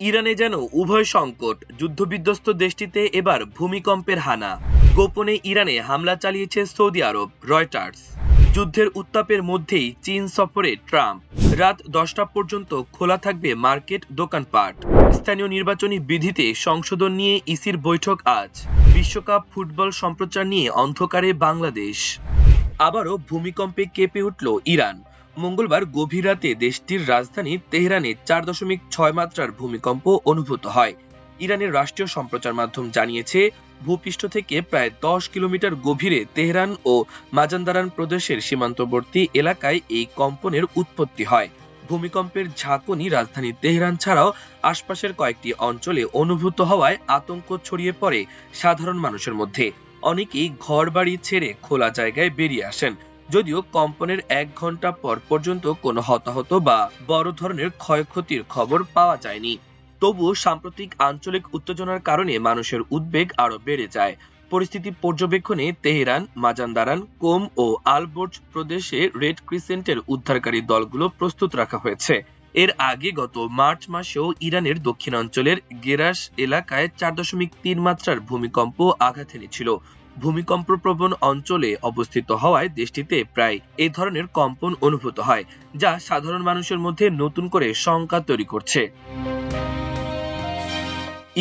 ইরানে যেন উভয় সংকট, যুদ্ধবিধ্বস্ত দেশটিতে এবার ভূমিকম্পের হানা। গোপনে ইরানে হামলা চালিয়েছে সৌদি আরব, রয়টার্স। যুদ্ধের উত্তাপের মধ্যেই চীন সফরে ট্রাম্প। রাত 10টা পর্যন্ত খোলা থাকবে মার্কেট, দোকানপাট। স্থানীয় নির্বাচনী বিধিতে সংশোধন নিয়ে ইসির বৈঠক আজ। বিশ্বকাপ ফুটবল সম্প্রচার নিয়ে অন্ধকারে বাংলাদেশ। আবারও ভূমিকম্পে কেঁপে উঠল ইরান। মঙ্গলবার গভীর রাতে দেশটির রাজধানী তেহরানে 4.6 মাত্রার ভূমিকম্প অনুভূত হয়। ইরানের রাষ্ট্রীয় সম্প্রচার মাধ্যম জানিয়েছে, ভূপৃষ্ঠ থেকে প্রায় 10 কিলোমিটার গভীরে তেহরান ও মাজান্দারান প্রদেশের সীমান্তবর্তী এলাকায় এই কম্পনের উৎপত্তি হয়। ভূমিকম্পের ঝাঁকুনি রাজধানী তেহরান ছাড়াও আশপাশের কয়েকটি অঞ্চলে অনুভূত হওয়ায় আতঙ্ক ছড়িয়ে পড়ে সাধারণ মানুষের মধ্যে। অনেকেই ঘরবাড়ি ছেড়ে খোলা জায়গায় বেরিয়ে আসেন। যদিও কম্পনের 1 ঘন্টা পর পর্যন্ত কোনো হতাহত বা বড় ধরনের ক্ষয়ক্ষতির খবর পাওয়া যায়নি। তবুও সাম্প্রতিক আঞ্চলিক উত্তেজনার কারণে মানুষের উদ্বেগ আরো বেড়ে যায়। পরিস্থিতি পর্যবেক্ষণে তেহরান, মাজান্দারান, কোম ও আলবোর্জ প্রদেশে রেড ক্রিসেন্টের উদ্ধারকারী দলগুলো প্রস্তুত রাখা হয়েছে। এর আগে গত মার্চ মাসেও ইরানের দক্ষিণাঞ্চলের গেরাস এলাকায় 4.3 মাত্রার ভূমিকম্প আঘাত এনেছিল। ভূমিকম্প প্রবণ অঞ্চলে অবস্থিত হওয়ায় দেশটিতে প্রায় এ ধরনের কম্পন অনুভূত হয়, যা সাধারণ মানুষের মধ্যে নতুন করে শঙ্কা তৈরি করছে।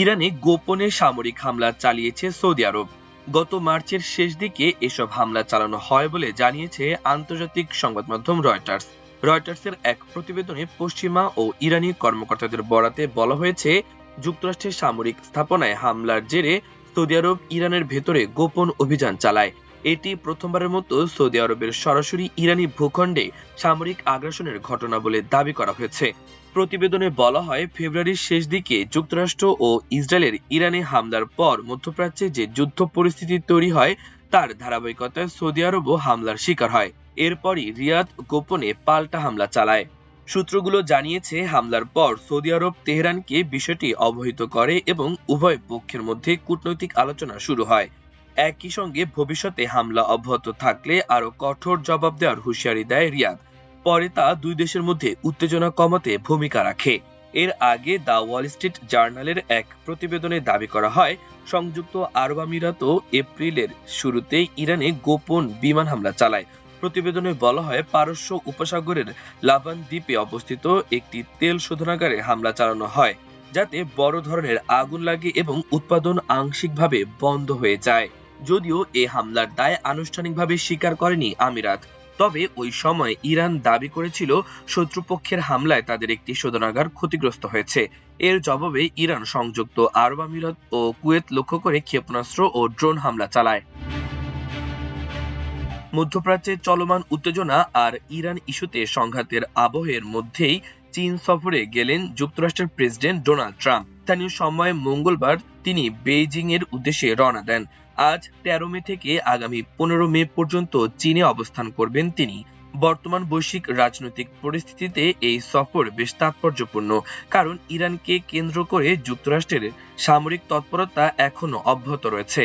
ইরানে গোপনে সামরিক হামলা চালিয়েছে সৌদি আরব। গত মার্চের শেষ দিকে এসব হামলা চালানো হয় বলে জানিয়েছে আন্তর্জাতিক সংবাদ মাধ্যম রয়টার্স। রয়টার্সের এক প্রতিবেদনে পশ্চিমা ও ইরানি কর্মকর্তাদের বরাতে বলা হয়েছে, যুক্তরাষ্ট্রের সামরিক স্থাপনায় হামলার জেরে সৌদি আরব ইরানের ভেতরে গোপন অভিযান চালায়। এটি প্রথমবারের মতো সৌদি আরবের সরাসরি ইরানি ভূখণ্ডে সামরিক আগ্রাসনের ঘটনা বলে দাবি করা হয়েছে। প্রতিবেদনে বলা হয়, ফেব্রুয়ারির শেষ দিকে যুক্তরাষ্ট্র ও ইসরায়েলের ইরানে হামলার পর মধ্যপ্রাচ্যে যে যুদ্ধ পরিস্থিতি তৈরি হয় তার ধারাবাহিকতায় সৌদি আরবও হামলার শিকার হয়। এরপরই রিয়াদ গোপনে পাল্টা হামলা চালায়। সূত্রগুলো জানিয়েছে, হামলার পর সৌদি আরব তেহরানকে বিষয়টি অবহিত করে এবং উভয় পক্ষের মধ্যে কূটনৈতিক আলোচনা শুরু হয়। একই সঙ্গে ভবিষ্যতে হামলা অব্যাহত থাকলে আরো কঠোর জবাব দেওয়ার হুঁশিয়ারি দেয় রিয়াদ। পরে তা দুই দেশের মধ্যে উত্তেজনা কমাতে ভূমিকা রাখে। এর আগে দ্য ওয়াল স্ট্রিট জার্নালের এক প্রতিবেদনে দাবি করা হয়, সংযুক্ত আরব আমিরাতও এপ্রিলের শুরুতে ইরানে গোপন বিমান হামলা চালায়। প্রতিবেদনে বলা হয়, পারস্য উপসাগরের লাবান দ্বীপে অবস্থিত একটি তেল শোধনাগারে হামলা চালানো হয়, যাতে বড় ধরনের আগুন লাগে এবং উৎপাদন আংশিকভাবে বন্ধ হয়ে যায়। যদিও এ হামলার দায় আনুষ্ঠানিকভাবে স্বীকার করেনি আমিরাত। তবে ওই সময় ইরান দাবি করেছিল, শত্রুপক্ষের হামলায় তাদের একটি শোধনাগার ক্ষতিগ্রস্ত হয়েছে। এর জবাবে ইরান সংযুক্ত আরব আমিরাত ও কুয়েত লক্ষ্য করে ক্ষেপণাস্ত্র ও ড্রোন হামলা চালায়। মধ্যপ্রাচ্যে চলমান উত্তেজনা আর ইরান ইস্যুতে সংঘাতের আবহের মধ্যেই চীন সফরে গেলেন যুক্তরাষ্ট্রের প্রেসিডেন্ট ডোনাল্ড ট্রাম্প। স্থানীয় সময় মঙ্গলবার তিনি বেইজিং এর উদ্দেশ্যে রওনা দেন। আজ 13 মে থেকে আগামী 15 মে পর্যন্ত চীনে অবস্থান করবেন তিনি। বর্তমান বৈশ্বিক রাজনৈতিক পরিস্থিতিতে এই সফর বেশ তাৎপর্যপূর্ণ, কারণ ইরানকে কেন্দ্র করে যুক্তরাষ্ট্রের সামরিক তৎপরতা এখনো অব্যাহত রয়েছে।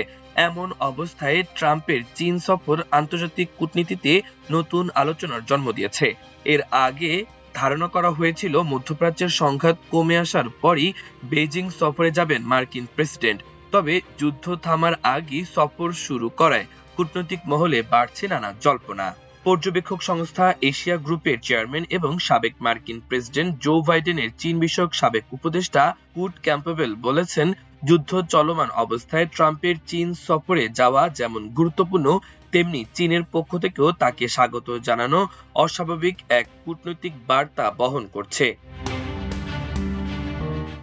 এমন অবস্থায় ট্রাম্পের চীন সফর আন্তর্জাতিক কূটনীতিতে নতুন আলোচনার জন্ম দিয়েছে। এর আগে ধারণা করা হয়েছিল, মধ্যপ্রাচ্যের সংঘাত কমে আসার পরই বেইজিং সফরে যাবেন মার্কিন প্রেসিডেন্ট। তবে যুদ্ধ থামার আগেই সফর শুরু করায় কূটনৈতিক মহলে বাড়ছে নানা জল্পনা। পর্যবেক্ষক সংস্থা এশিয়া গ্রুপের চেয়ারম্যান এবং সাবেক মার্কিন প্রেসিডেন্ট জো বাইডেনের চীন বিষয়ক সাবেক উপদেষ্টা কুট ক্যাম্পবেল বলেছেন, যুদ্ধ চলমান অবস্থায় ট্রাম্পের চীন সফরে যাওয়া যেমন গুরুত্বপূর্ণ, তেমনি চীনের পক্ষ থেকেও তাকে স্বাগত জানানো অস্বাভাবিক এক কূটনৈতিক বার্তা বহন করছে।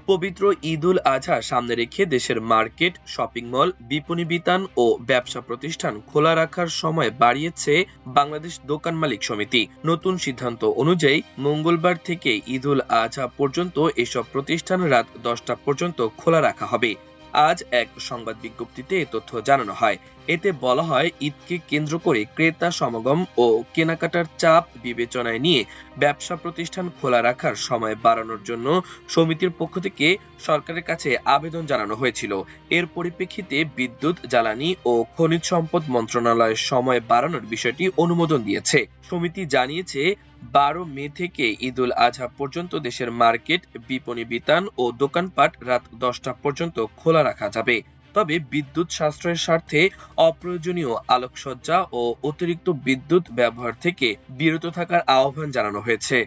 পবিত্র ঈদ উল আজহা সামনে রেখে দেশের মার্কেট, শপিং মল, বিপণী বিতান ও ব্যবসা প্রতিষ্ঠান খোলা রাখার সময় বাড়িয়েছে বাংলাদেশ দোকান মালিক সমিতি। নতুন সিদ্ধান্ত অনুযায়ী মঙ্গলবার থেকে ঈদ উল আজহা পর্যন্ত এসব প্রতিষ্ঠান রাত 10টা পর্যন্ত খোলা রাখা হবে। আজ এক সংবাদ বিজ্ঞপ্তিতে এ তথ্য জানানো হয়। এতে বলা হয়, ঈদকে কেন্দ্র করে ক্রেতা সমাগম ও কেনাকাটার চাপ বিবেচনায় নিয়ে ব্যবসা প্রতিষ্ঠান খোলা রাখার সময় বাড়ানোর জন্য সমিতির পক্ষ থেকে সরকারের কাছে আবেদন জানানো হয়েছিল। এর পরিপ্রেক্ষিতে বিদ্যুৎ, জ্বালানি ও খনিজ সম্পদ মন্ত্রণালয় সময় বাড়ানোর বিষয়টি অনুমোদন দিয়েছে। সমিতি জানিয়েছে, 12 মে থেকে ঈদুল আজহা পর্যন্ত দেশের মার্কেট, বিপণী বিতান ও দোকানপাট রাত 10টা পর্যন্ত খোলা রাখা যাবে। তবে বিদ্যুৎ সাশ্রয়ের স্বার্থে অপ্রয়োজনীয় আলোকসজ্জা ও অতিরিক্ত বিদ্যুৎ ব্যবহার থেকে বিরত থাকার আহ্বান জানানো হয়েছে।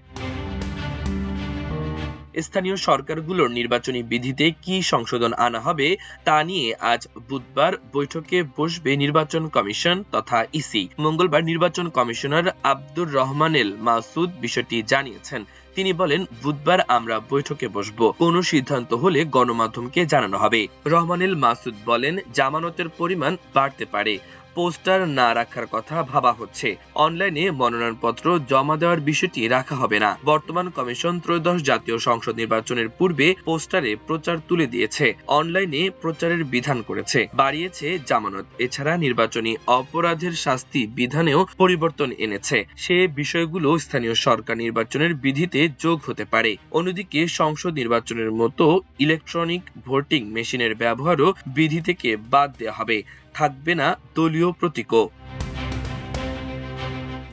স্থানীয় সরকারগুলোর নির্বাচনী বিধিতে কি সংশোধন আনা হবে তা নিয়ে আজ বুধবার বৈঠকে বসবে নির্বাচন কমিশন তথা ইসি। মঙ্গলবার নির্বাচন কমিশনার আব্দুর রহমানেল মাসুদ বিষয়টি জানিয়েছেন। তিনি বলেন, বুধবার আমরা বৈঠকে বসব, কোনো সিদ্ধান্ত হলে গণমাধ্যমকে জানানো হবে। রহমানেল মাসুদ বলেন, জামানতের পরিমাণ বাড়তে পারে, পোস্টার না রাখার কথা ভাবা হচ্ছে, অনলাইনে মনোনয়নপত্র জমা দেওয়ার বিষয়টি রাখা হবে না। বর্তমান কমিশন ত্রয়োদশ জাতীয় সংসদ নির্বাচনের পূর্বে পোস্টারে প্রচার তুলে দিয়েছে, অনলাইনে প্রচারের বিধান করেছে, বাড়িয়েছে জামানত। এছাড়া নির্বাচনী অপরাধের শাস্তি বিধানেও পরিবর্তন এনেছে। সে বিষয়গুলো স্থানীয় সরকার নির্বাচনের বিধিতে যোগ হতে পারে। অন্যদিকে সংসদ নির্বাচনের মতো ইলেকট্রনিক ভোটিং মেশিনের ব্যবহারও বিধি থেকে বাদ দেওয়া হবে, থাকবে না দলীয় প্রতীকও।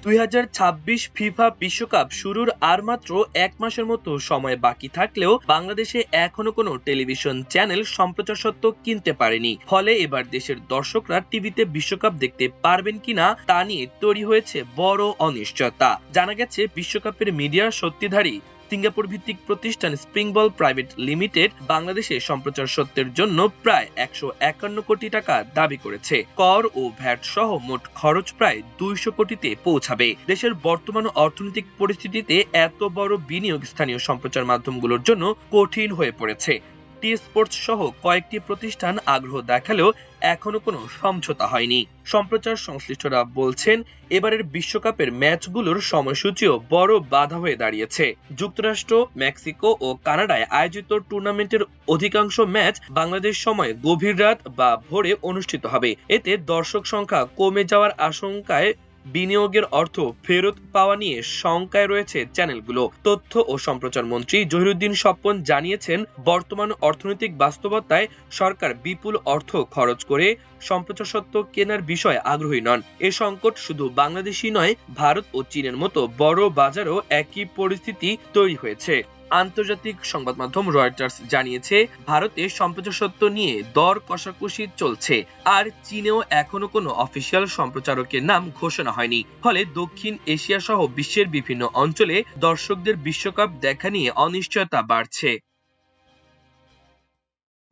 2026 ফিফা বিশ্বকাপ শুরুর আর মাত্র 1 মাসের মতো সময় বাকি থাকলেও বাংলাদেশে এখনো কোনো টেলিভিশন চ্যানেল সম্প্রচার সত্ত্ব কিনতে পারেনি। ফলে এবার দেশের দর্শকরা টিভিতে বিশ্বকাপ দেখতে পারবেন কিনা তা নিয়ে তৈরি হয়েছে বড় অনিশ্চয়তা। জানা গেছে, বিশ্বকাপের মিডিয়া সত্যিধারী সিঙ্গাপুর ভিত্তিক প্রতিষ্ঠান স্প্রিংবল প্রাইভেট লিমিটেড বাংলাদেশে সম্প্রচার সত্ত্বের জন্য প্রায় 151 কোটি টাকা দাবি করেছে। কর ও ভ্যাট সহ মোট খরচ প্রায় 200 কোটিতে পৌঁছাবে। দেশের বর্তমান অর্থনৈতিক পরিস্থিতিতে এত বড় বিনিয়োগ স্থানীয় সম্প্রচার মাধ্যমগুলোর জন্য কঠিন হয়ে পড়েছে। টি স্পোর্টস সহ কয়েকটি প্রতিষ্ঠান আগ্রহ দেখালেও এখনো কোনো সমঝোতা হয়নি। সম্প্রচার সংশ্লিষ্টরা বলছেন, এবারের বিশ্বকাপের ম্যাচগুলোর সময়সূচিও বড় বাধা হয়ে দাঁড়িয়েছে। যুক্তরাষ্ট্র, মেক্সিকো ও কানাডায় আয়োজিত টুর্নামেন্টের অধিকাংশ ম্যাচ বাংলাদেশ সময় গভীর রাত বা ভোরে অনুষ্ঠিত হবে। এতে দর্শক সংখ্যা কমে যাওয়ার আশঙ্কায় বিনিয়োগের অর্থ ফেরত পাওয়া নিয়ে শঙ্কায় রয়েছে চ্যানেলগুলো। তথ্য ও সম্প্রচার মন্ত্রী জহিরুদ্দিন স্বপন জানিয়েছেন, বর্তমান অর্থনৈতিক বাস্তবতায় সরকার বিপুল অর্থ খরচ করে সম্প্রচার সত্ত্ব কেনার বিষয়ে আগ্রহী নন। এ সংকট শুধু বাংলাদেশই নয়, ভারত ও চীনের মতো বড় বাজারও একই পরিস্থিতি তৈরি হয়েছে। আন্তর্জাতিক সংবাদ মাধ্যম রয়টার্স জানিয়েছে, ভারতে সম্প্রচার সত্ত্ব নিয়ে দর কষাকষি চলছে, আর চীনেও এখনো কোনো অফিসিয়াল সম্প্রচারকের নাম ঘোষণা হয়নি। ফলে দক্ষিণ এশিয়া সহ বিশ্বের বিভিন্ন অঞ্চলে দর্শকদের বিশ্বকাপ দেখা নিয়ে অনিশ্চয়তা বাড়ছে।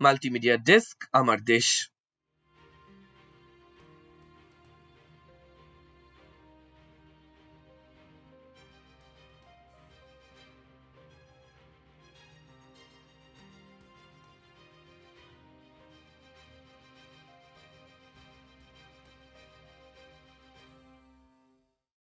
মাল্টিমিডিয়া ডেস্ক, আমার দেশ।